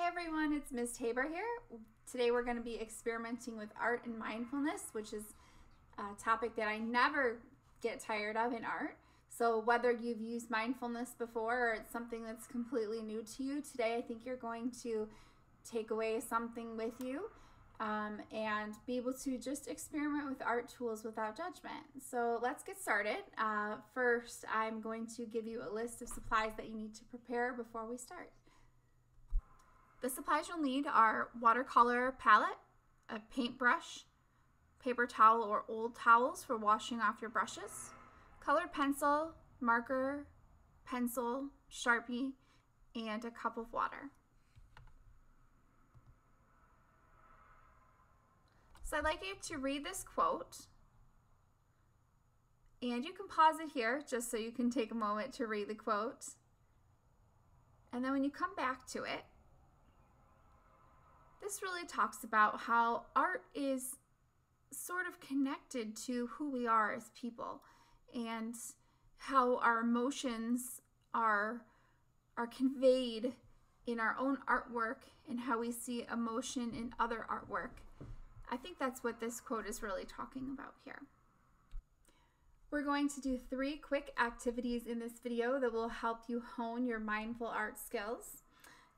Hey everyone, it's Ms. Tabor here. Today we're going to be experimenting with art and mindfulness, which is a topic that I never get tired of in art. So whether you've used mindfulness before or it's something that's completely new to you, today I think you're going to take away something with you and be able to just experiment with art tools without judgment. So let's get started. First, I'm going to give you a list of supplies that you need to prepare before we start. The supplies you'll need are watercolor palette, a paintbrush, paper towel or old towels for washing off your brushes, colored pencil, marker, pencil, Sharpie, and a cup of water. So I'd like you to read this quote, and you can pause it here just so you can take a moment to read the quote. And then when you come back to it, this really talks about how art is sort of connected to who we are as people and how our emotions are conveyed in our own artwork and how we see emotion in other artwork. I think that's what this quote is really talking about here. We're going to do 3 quick activities in this video that will help you hone your mindful art skills.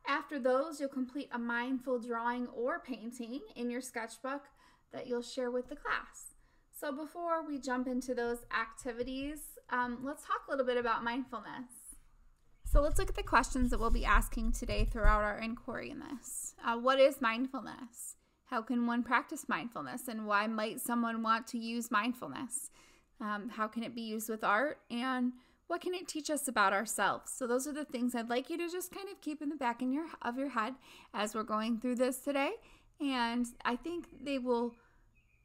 After those, you'll complete a mindful drawing or painting in your sketchbook that you'll share with the class. So before we jump into those activities, let's talk a little bit about mindfulness. So let's look at the questions that we'll be asking today throughout our inquiry in this. What is mindfulness? How can one practice mindfulness, and why might someone want to use mindfulness? How can it be used with art, and what can it teach us about ourselves? So those are the things I'd like you to just kind of keep in the back of your head as we're going through this today. And I think you'll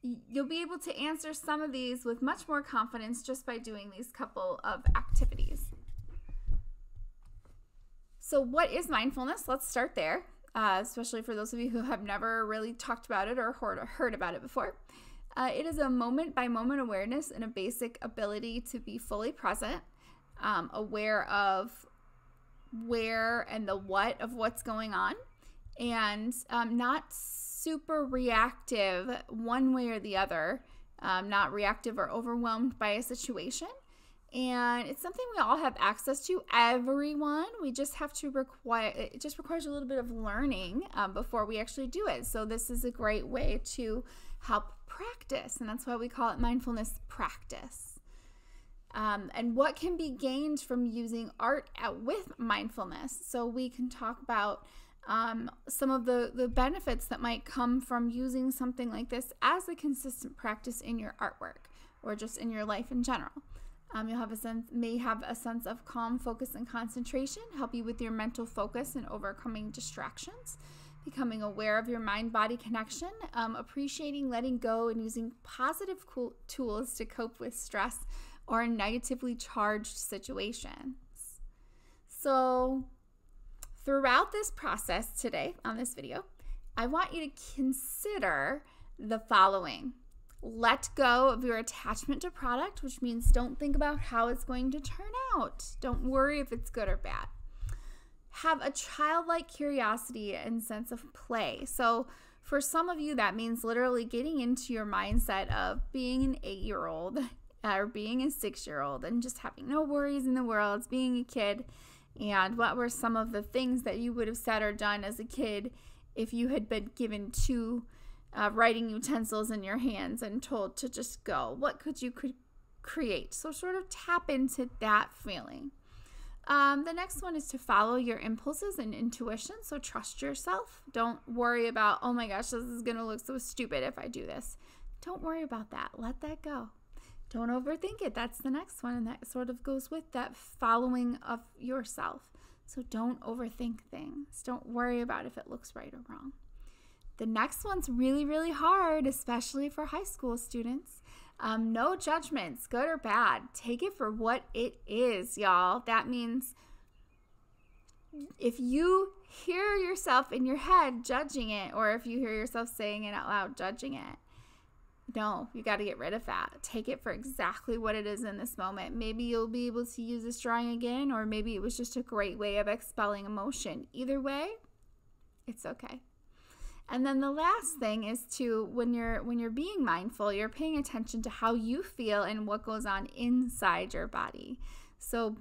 be able to answer some of these with much more confidence just by doing these couple of activities. So what is mindfulness? Let's start there, especially for those of you who have never really talked about it or heard about it before. It is a moment-by-moment awareness and a basic ability to be fully present, aware of where and the what of what's going on, and not super reactive one way or the other, not reactive or overwhelmed by a situation. And it's something we all have access to, everyone. We just have to it just requires a little bit of learning before we actually do it. So this is a great way to help practice, and that's why we call it mindfulness practice. And what can be gained from using art with mindfulness? So we can talk about some of the benefits that might come from using something like this as a consistent practice in your artwork or just in your life in general. You'll may have a sense of calm, focus, and concentration, help you with your mental focus and overcoming distractions, becoming aware of your mind-body connection, appreciating letting go and using positive tools to cope with stress or negatively charged situations. So throughout this process today on this video, I want you to consider the following. Let go of your attachment to product, which means don't think about how it's going to turn out. Don't worry if it's good or bad. Have a childlike curiosity and sense of play. So for some of you, that means literally getting into your mindset of being an 8-year-old or being a 6-year-old and just having no worries in the world, being a kid. And what were some of the things that you would have said or done as a kid if you had been given 2 writing utensils in your hands and told to just go? What could you create? So sort of tap into that feeling. The next one is to follow your impulses and intuition. So trust yourself. Don't worry about, oh my gosh, this is going to look so stupid if I do this. Don't worry about that. Let that go. Don't overthink it. That's the next one. And that sort of goes with that following of yourself. So don't overthink things. Don't worry about if it looks right or wrong. The next one's really, really hard, especially for high school students. No judgments, good or bad. Take it for what it is, y'all. That means if you hear yourself in your head judging it, or if you hear yourself saying it out loud judging it, no, you got to get rid of that. Take it for exactly what it is in this moment. Maybe you'll be able to use this drawing again, or maybe it was just a great way of expelling emotion. Either way, It's okay. And then the last thing is to, when you're being mindful, you're paying attention to how you feel and what goes on inside your body. So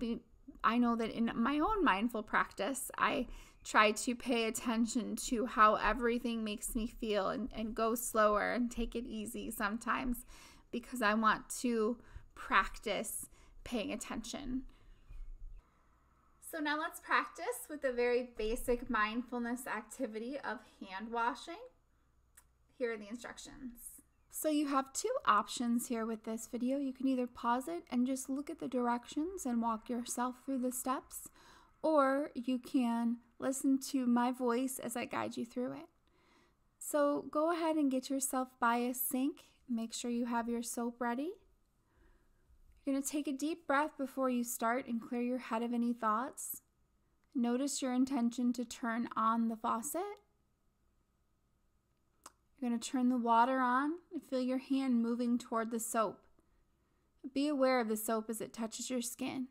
I know that in my own mindful practice, I try to pay attention to how everything makes me feel and go slower and take it easy sometimes, because I want to practice paying attention. So now let's practice with a very basic mindfulness activity of hand washing. Here are the instructions. So you have two options here with this video. You can either pause it and just look at the directions and walk yourself through the steps, or you can listen to my voice as I guide you through it. So go ahead and get yourself by a sink. Make sure you have your soap ready. You're going to take a deep breath before you start and clear your head of any thoughts. Notice your intention to turn on the faucet. You're going to turn the water on and feel your hand moving toward the soap. Be aware of the soap as it touches your skin.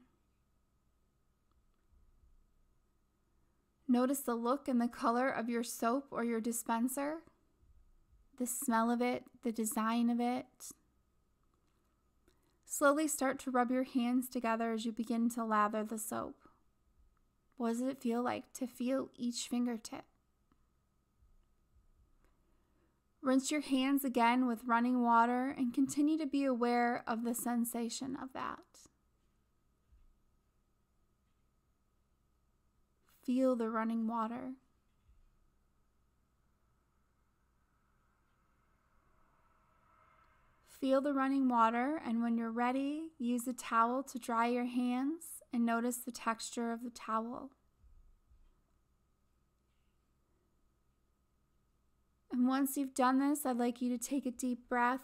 Notice the look and the color of your soap or your dispenser, the smell of it, the design of it. Slowly start to rub your hands together as you begin to lather the soap. What does it feel like to feel each fingertip? Rinse your hands again with running water and continue to be aware of the sensation of that. Feel the running water. Feel the running water, and when you're ready, use a towel to dry your hands and notice the texture of the towel. And once you've done this, I'd like you to take a deep breath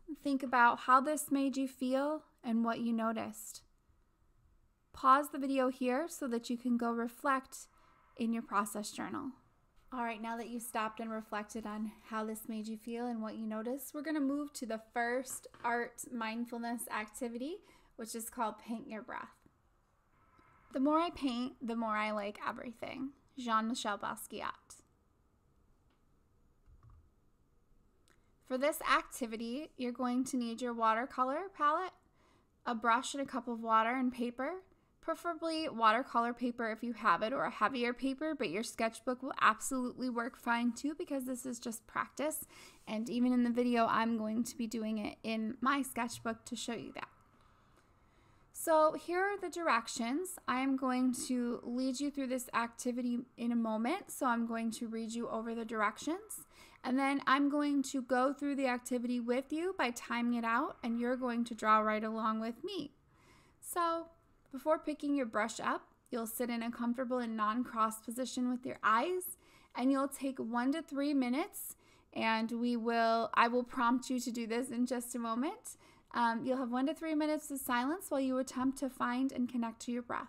and think about how this made you feel and what you noticed. Pause the video here so that you can go reflect in your process journal. All right, now that you stopped and reflected on how this made you feel and what you noticed, we're going to move to the first art mindfulness activity, which is called Paint Your Breath. The more I paint, the more I like everything. Jean-Michel Basquiat. For this activity, you're going to need your watercolor palette, a brush and a cup of water and paper, preferably watercolor paper if you have it, or a heavier paper, but your sketchbook will absolutely work fine too, because this is just practice. And even in the video, I'm going to be doing it in my sketchbook to show you that. So here are the directions. I'm going to lead you through this activity in a moment. So I'm going to read you over the directions, and then I'm going to go through the activity with you by timing it out, and you're going to draw right along with me. So before picking your brush up, you'll sit in a comfortable and non-crossed position with your eyes, and you'll take 1 to 3 minutes, and I will prompt you to do this in just a moment. You'll have 1 to 3 minutes of silence while you attempt to find and connect to your breath.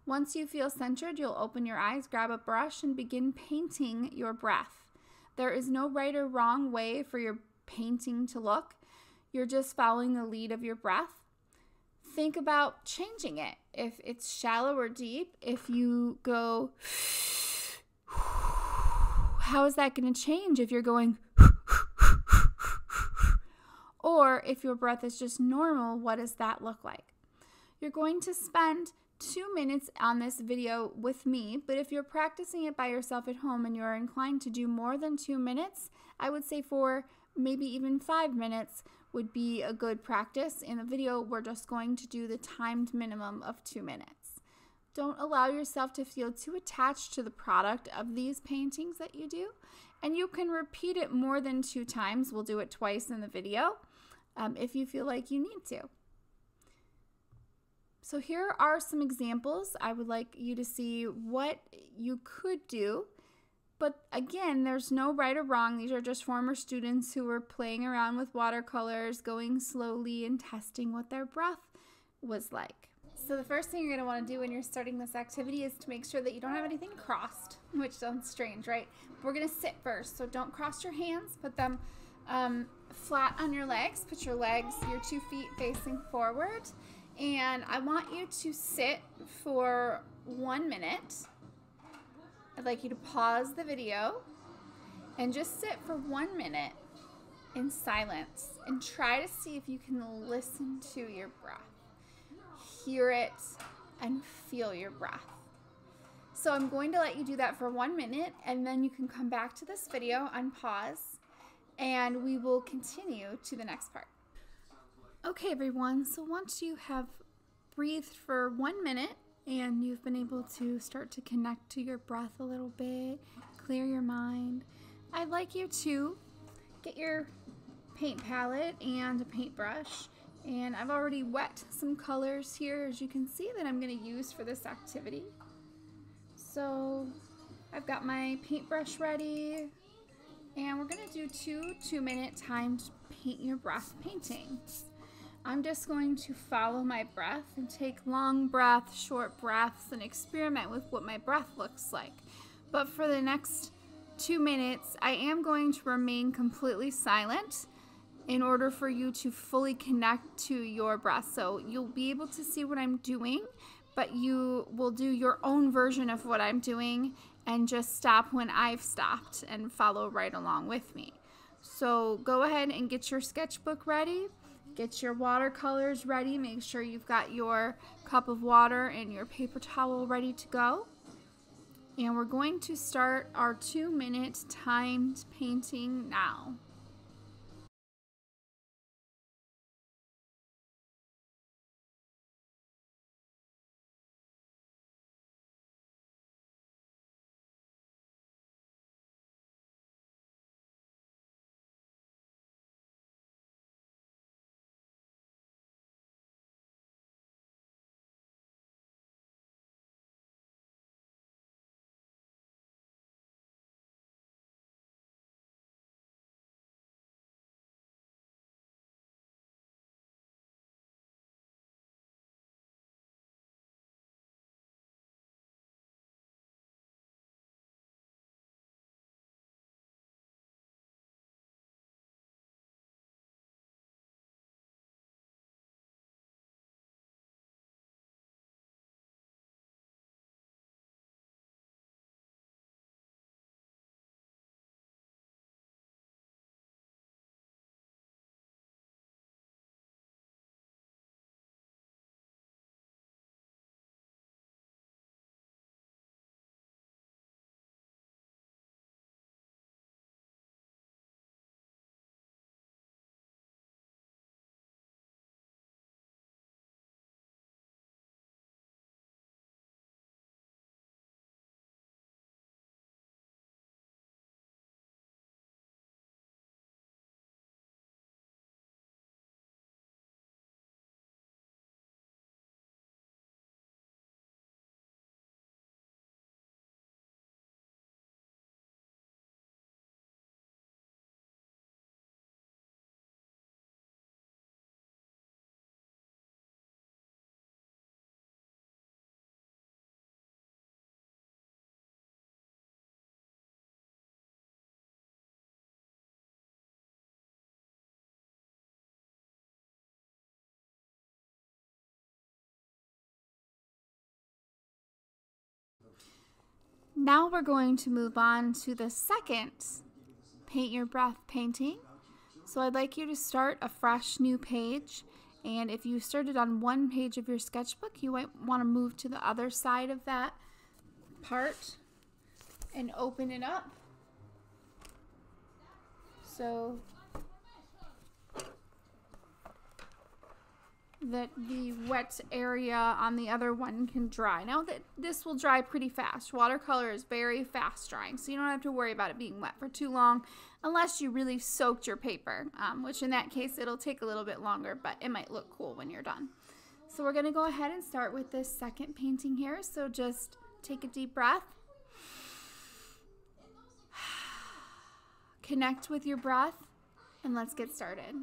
Once you feel centered, you'll open your eyes, grab a brush, and begin painting your breath. There is no right or wrong way for your painting to look. You're just following the lead of your breath. Think about changing it. If it's shallow or deep, if you go, how is that going to change if you're going, or if your breath is just normal, what does that look like? You're going to spend 2 minutes on this video with me, but if you're practicing it by yourself at home and you're inclined to do more than 2 minutes, I would say 4, maybe even 5 minutes would be a good practice. In the video, we're just going to do the timed minimum of 2 minutes. Don't allow yourself to feel too attached to the product of these paintings that you do, and you can repeat it more than 2 times. We'll do it twice in the video if you feel like you need to. So here are some examples. I would like you to see what you could do. But again, there's no right or wrong. These are just former students who were playing around with watercolors, going slowly and testing what their breath was like. So the first thing you're going to want to do when you're starting this activity is to make sure that you don't have anything crossed, which sounds strange, right? We're going to sit first. So don't cross your hands. Put them flat on your legs. Put your 2 feet facing forward. And I want you to sit for 1 minute. I'd like you to pause the video and just sit for 1 minute in silence and try to see if you can listen to your breath. Hear it and feel your breath. So I'm going to let you do that for 1 minute, and then you can come back to this video, unpause, and we will continue to the next part. Okay, everyone, so once you have breathed for 1 minute and you've been able to start to connect to your breath a little bit, clear your mind, I'd like you to get your paint palette and a paintbrush, and I've already wet some colors here, as you can see, that I'm going to use for this activity. So I've got my paintbrush ready, and we're going to do two 2-minute timed paint your breath paintings. I'm just going to follow my breath and take long breaths, short breaths, and experiment with what my breath looks like. But for the next 2 minutes, I am going to remain completely silent in order for you to fully connect to your breath. So you'll be able to see what I'm doing, but you will do your own version of what I'm doing and just stop when I've stopped and follow right along with me. So go ahead and get your sketchbook ready. Get your watercolors ready. Make sure you've got your cup of water and your paper towel ready to go. And we're going to start our 2-minute timed painting now. Now we're going to move on to the second paint your breath painting. So I'd like you to start a fresh new page, and if you started on one page of your sketchbook, you might want to move to the other side of that part and open it up. So that the wet area on the other one can dry. Now that this will dry pretty fast. Watercolor is very fast drying, so you don't have to worry about it being wet for too long unless you really soaked your paper, which in that case it'll take a little bit longer, but it might look cool when you're done. So we're going to go ahead and start with this second painting here. So just take a deep breath. Connect with your breath, and let's get started.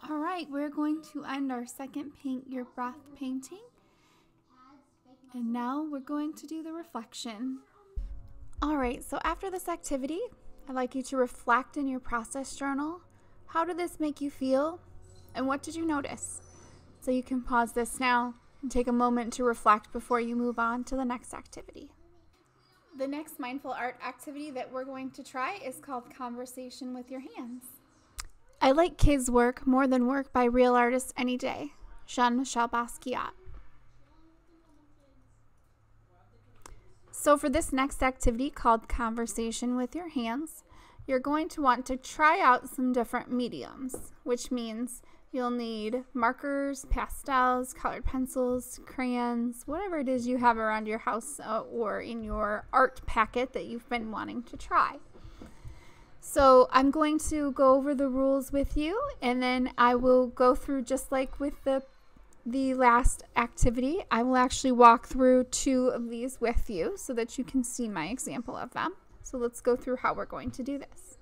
All right, we're going to end our second Paint Your Breath painting. And now we're going to do the reflection. All right, so after this activity, I'd like you to reflect in your process journal. How did this make you feel? And what did you notice? So you can pause this now and take a moment to reflect before you move on to the next activity. The next mindful art activity that we're going to try is called Conversation with Your Hands. I like kids' work more than work by real artists any day. Jean-Michel Basquiat. So for this next activity called Conversation with Your Hands, you're going to want to try out some different mediums, which means you'll need markers, pastels, colored pencils, crayons, whatever it is you have around your house or in your art packet that you've been wanting to try. So I'm going to go over the rules with you, and then I will go through, just like with the last activity, I will actually walk through 2 of these with you so that you can see my example of them. So let's go through how we're going to do this.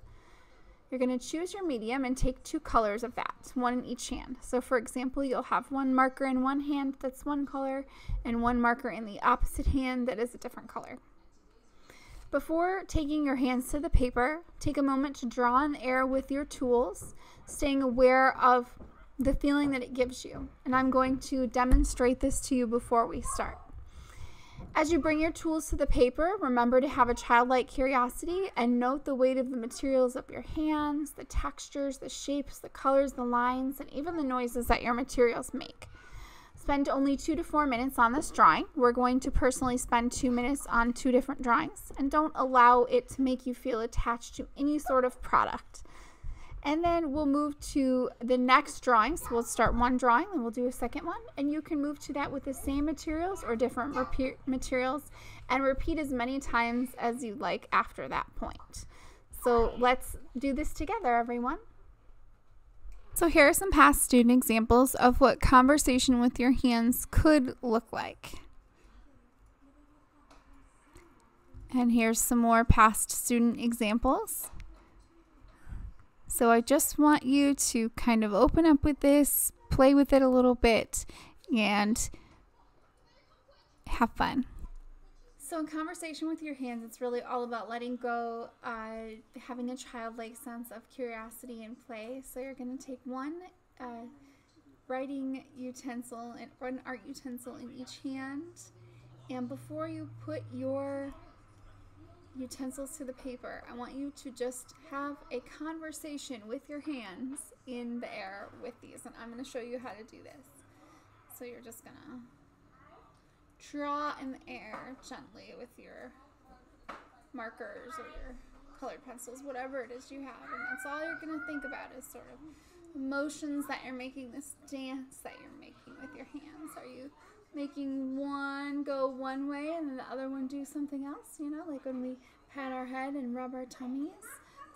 You're going to choose your medium and take 2 colors of that, 1 in each hand. So for example, you'll have 1 marker in one hand that's 1 color and 1 marker in the opposite hand that is a different color. Before taking your hands to the paper, take a moment to draw in the air with your tools, staying aware of the feeling that it gives you. And I'm going to demonstrate this to you before we start. As you bring your tools to the paper, remember to have a childlike curiosity and note the weight of the materials of your hands, the textures, the shapes, the colors, the lines, and even the noises that your materials make. Spend only 2 to 4 minutes on this drawing. We're going to personally spend 2 minutes on 2 different drawings, and don't allow it to make you feel attached to any sort of product. And then we'll move to the next drawing. So we'll start one drawing and we'll do a second one, and you can move to that with the same materials or different materials and repeat as many times as you'd like after that point. So let's do this together, everyone. So here are some past student examples of what conversation with your hands could look like. And here's some more past student examples. So I just want you to kind of open up with this, play with it a little bit, and have fun. So in conversation with your hands, it's really all about letting go, having a childlike sense of curiosity and play. So you're going to take one writing utensil or an art utensil in each hand, and before you put your utensils to the paper, I want you to just have a conversation with your hands in the air with these, and I'm going to show you how to do this. So you're just going to draw in the air gently with your markers or your colored pencils, whatever it is you have, and that's all you're going to think about is sort of emotions that you're making, this dance that you're making with your hands. Are you making one go one way and then the other one do something else, you know, like when we pat our head and rub our tummies?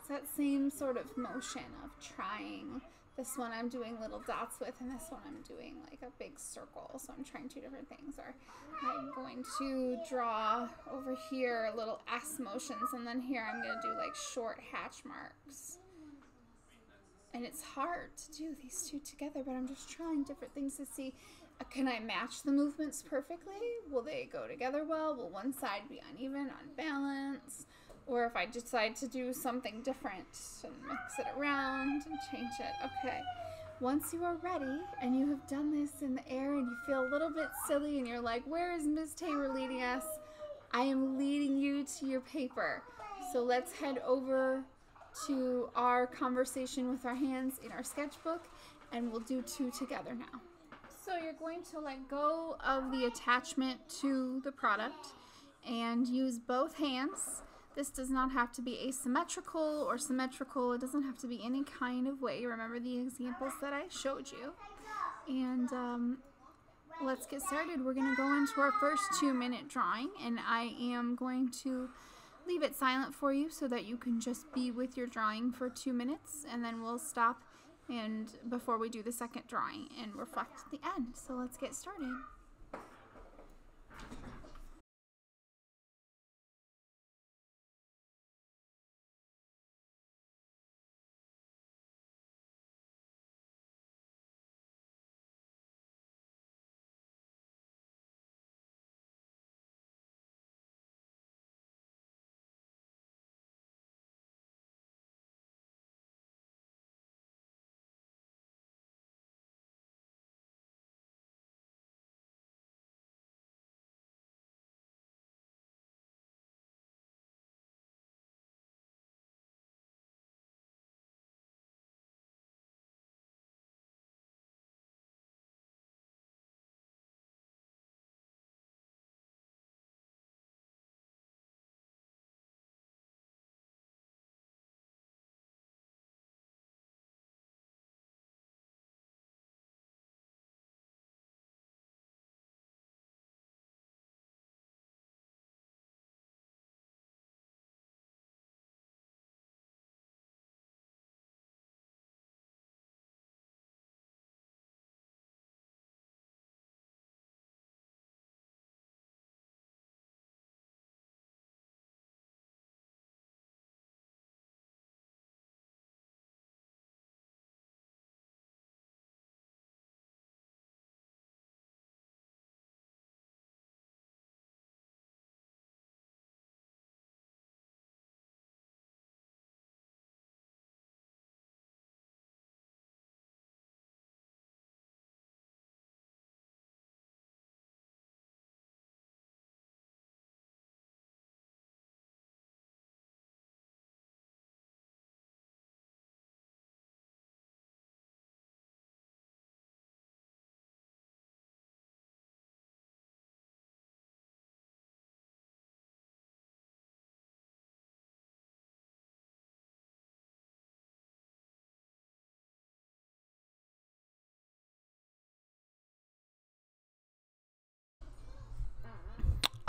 It's that same sort of motion of trying. This one I'm doing little dots with, and this one I'm doing like a big circle, so I'm trying 2 different things. Or I'm going to draw over here little S motions, and then here I'm going to do like short hatch marks. And it's hard to do these 2 together, but I'm just trying different things to see, can I match the movements perfectly? Will they go together well? Will one side be uneven, unbalanced? Or if I decide to do something different and mix it around and change it. Okay, once you are ready and you have done this in the air and you feel a little bit silly and you're like, where is Ms. Taylor leading us? I am leading you to your paper. So let's head over to our conversation with our hands in our sketchbook, and we'll do 2 together now. So you're going to let go of the attachment to the product and use both hands. This does not have to be asymmetrical or symmetrical. It doesn't have to be any kind of way. Remember the examples that I showed you. And let's get started. We're going to go into our first 2-minute drawing, and I am going to leave it silent for you so that you can just be with your drawing for 2 minutes, and then we'll stop and before we do the second drawing and reflect at the end. So let's get started.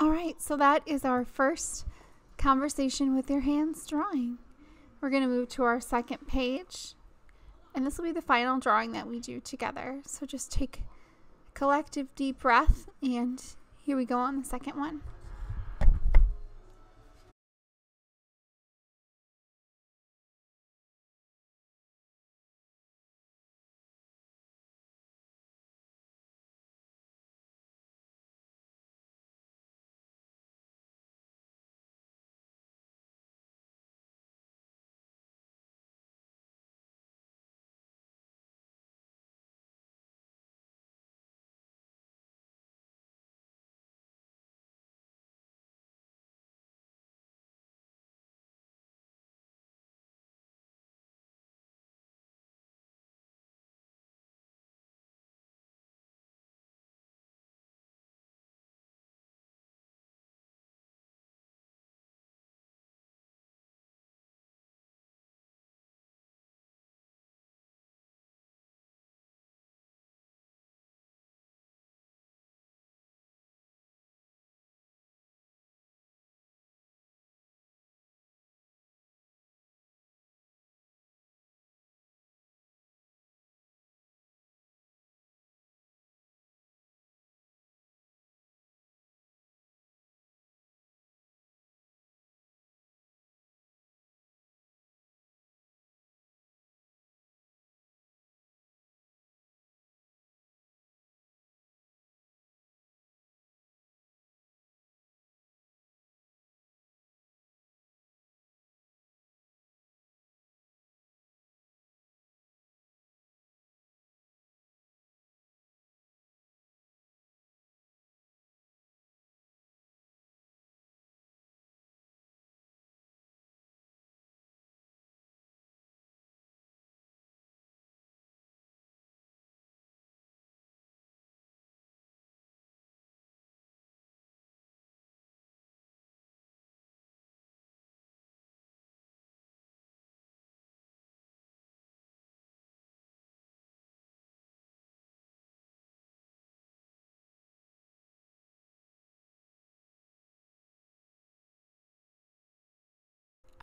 All right, so that is our first conversation with your hands drawing. We're going to move to our second page, and this will be the final drawing that we do together. So just take a collective deep breath, and here we go on the second one.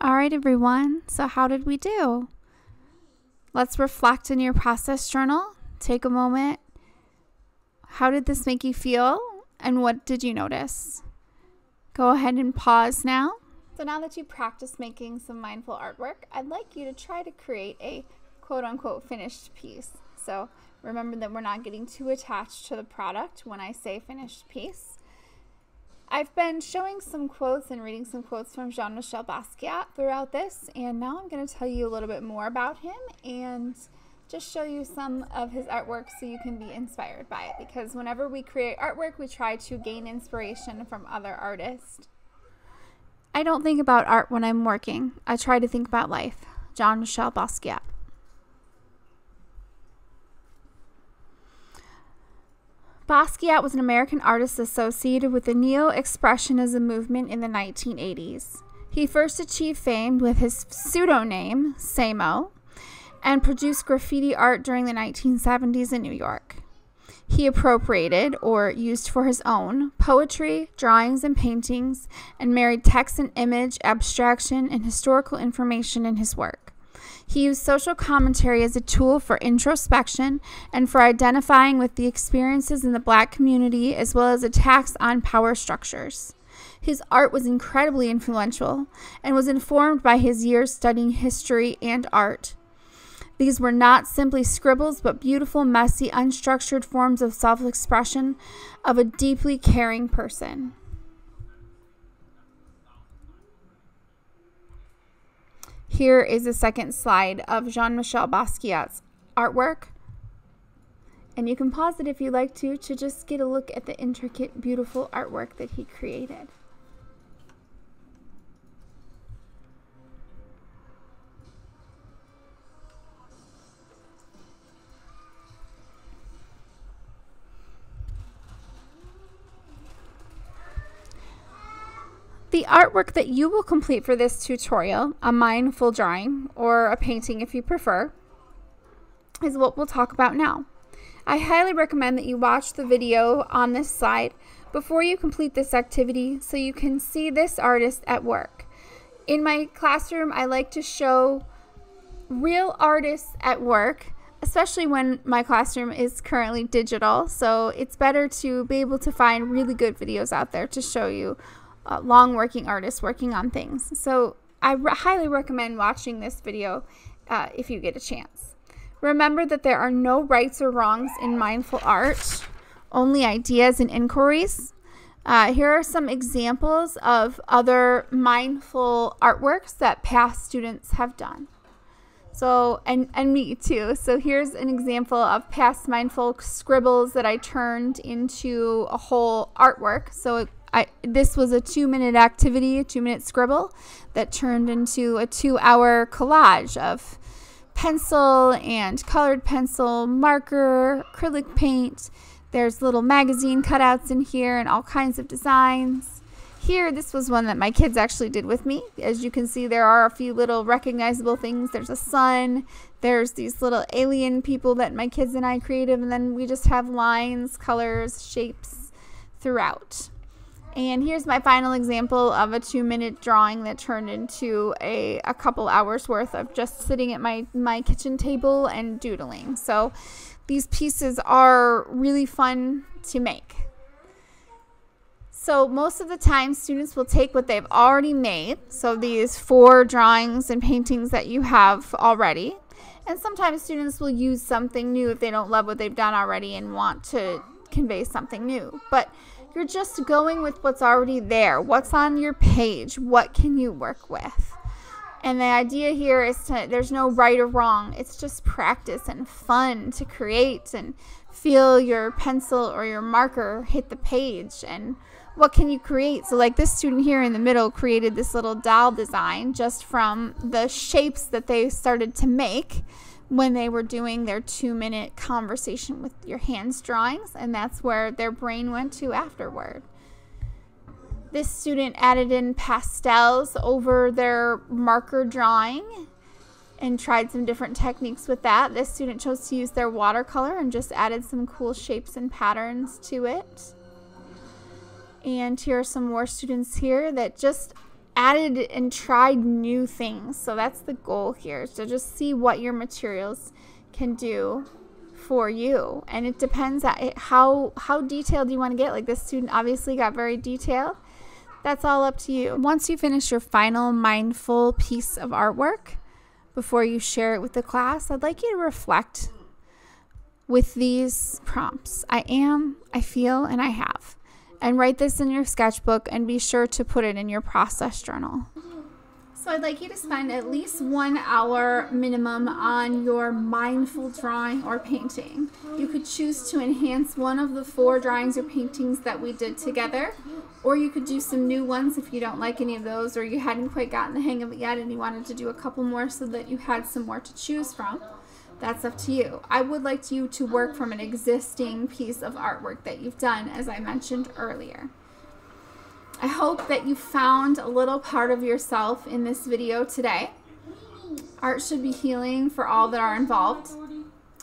All right, everyone. So how did we do? Let's reflect in your process journal. Take a moment. How did this make you feel? And what did you notice? Go ahead and pause now. So now that you practice making some mindful artwork, I'd like you to try to create a quote-unquote finished piece. So remember that we're not getting too attached to the product when I say finished piece. I've been showing some quotes and reading some quotes from Jean-Michel Basquiat throughout this, and now I'm going to tell you a little bit more about him and just show you some of his artwork so you can be inspired by it, because whenever we create artwork, we try to gain inspiration from other artists. I don't think about art when I'm working. I try to think about life. Jean-Michel Basquiat. Basquiat was an American artist associated with the Neo-Expressionism movement in the 1980s. He first achieved fame with his pseudonym, Samo, and produced graffiti art during the 1970s in New York. He appropriated, or used for his own, poetry, drawings, and paintings, and married text and image, abstraction, and historical information in his work. He used social commentary as a tool for introspection and for identifying with the experiences in the Black community, as well as attacks on power structures. His art was incredibly influential and was informed by his years studying history and art. These were not simply scribbles, but beautiful, messy, unstructured forms of self-expression of a deeply caring person. Here is a second slide of Jean-Michel Basquiat's artwork. And you can pause it if you like to just get a look at the intricate, beautiful artwork that he created. The artwork that you will complete for this tutorial, a mindful drawing or a painting if you prefer, is what we'll talk about now. I highly recommend that you watch the video on this slide before you complete this activity so you can see this artist at work. In my classroom, I like to show real artists at work, especially when my classroom is currently digital. So it's better to be able to find really good videos out there to show you long working artists working on things. So I highly recommend watching this video if you get a chance. Remember that there are no rights or wrongs in mindful art, only ideas and inquiries. Here are some examples of other mindful artworks that past students have done. So, and me too. So here's an example of past mindful scribbles that I turned into a whole artwork. So this was a 2-minute activity, a 2-minute scribble that turned into a 2-hour collage of pencil and colored pencil, marker, acrylic paint. There's little magazine cutouts in here and all kinds of designs. Here, this was one that my kids actually did with me. As you can see, there are a few little recognizable things. There's a sun, there's these little alien people that my kids and I created, and then we just have lines, colors, shapes throughout. And here's my final example of a 2-minute drawing that turned into a couple hours worth of just sitting at my kitchen table and doodling. So these pieces are really fun to make. So most of the time, students will take what they've already made, so these 4 drawings and paintings that you have already, and sometimes students will use something new if they don't love what they've done already and want to convey something new. But you're just going with what's already there. What's on your page? What can you work with? And the idea here is there's no right or wrong. It's just practice and fun to create and feel your pencil or your marker hit the page. And what can you create? So like this student here in the middle created this little doll design just from the shapes that they started to make when they were doing their 2-minute conversation with your hands drawings, and that's where their brain went to afterward. This student added in pastels over their marker drawing and tried some different techniques with that. This student chose to use their watercolor and just added some cool shapes and patterns to it. And here are some more students here that just added and tried new things. So that's the goal here, to just see what your materials can do for you. And it depends on how detailed you want to get. Like this student obviously got very detailed. That's all up to you. Once you finish your final mindful piece of artwork, before you share it with the class, I'd like you to reflect with these prompts. I am, I feel, and I have. And write this in your sketchbook and be sure to put it in your process journal. So I'd like you to spend at least 1 hour minimum on your mindful drawing or painting. You could choose to enhance one of the 4 drawings or paintings that we did together, or you could do some new ones if you don't like any of those, or you hadn't quite gotten the hang of it yet and you wanted to do a couple more so that you had some more to choose from. That's up to you. I would like you to work from an existing piece of artwork that you've done, as I mentioned earlier. I hope that you found a little part of yourself in this video today. Art should be healing for all that are involved.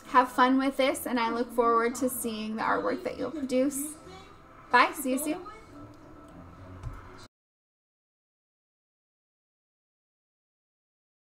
Have fun with this, and I look forward to seeing the artwork that you'll produce. Bye. See you soon.